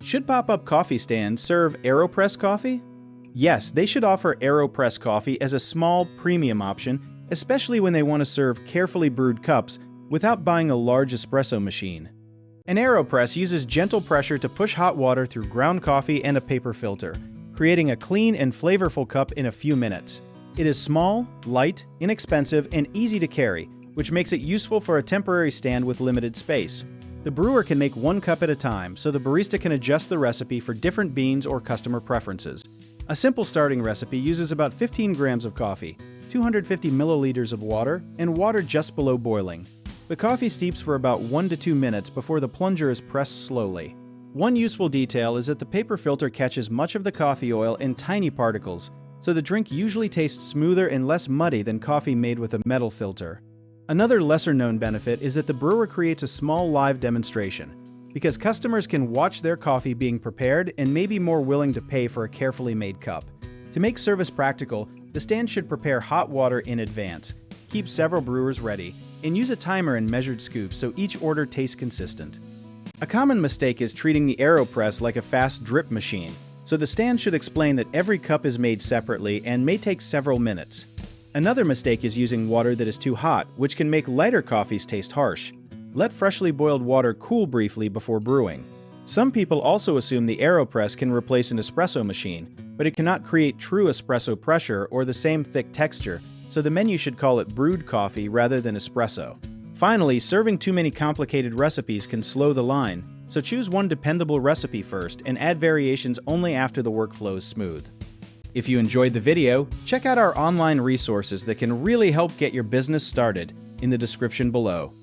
Should pop-up coffee stands serve AeroPress coffee? Yes, they should offer AeroPress coffee as a small, premium option, especially when they want to serve carefully brewed cups without buying a large espresso machine. An AeroPress uses gentle pressure to push hot water through ground coffee and a paper filter, creating a clean and flavorful cup in a few minutes. It is small, light, inexpensive, and easy to carry, which makes it useful for a temporary stand with limited space. The brewer can make one cup at a time, so the barista can adjust the recipe for different beans or customer preferences. A simple starting recipe uses about 15 grams of coffee, 250 milliliters of water, and water just below boiling. The coffee steeps for about 1 to 2 minutes before the plunger is pressed slowly. One useful detail is that the paper filter catches much of the coffee oil in tiny particles, so the drink usually tastes smoother and less muddy than coffee made with a metal filter. Another lesser-known benefit is that the brewer creates a small live demonstration, because customers can watch their coffee being prepared and may be more willing to pay for a carefully made cup. To make service practical, the stand should prepare hot water in advance, keep several brewers ready, and use a timer and measured scoops so each order tastes consistent. A common mistake is treating the AeroPress like a fast drip machine, so the stand should explain that every cup is made separately and may take several minutes. Another mistake is using water that is too hot, which can make lighter coffees taste harsh. Let freshly boiled water cool briefly before brewing. Some people also assume the AeroPress can replace an espresso machine, but it cannot create true espresso pressure or the same thick texture, so the menu should call it brewed coffee rather than espresso. Finally, serving too many complicated recipes can slow the line, so choose one dependable recipe first and add variations only after the workflow is smooth. If you enjoyed the video, check out our online resources that can really help get your business started in the description below.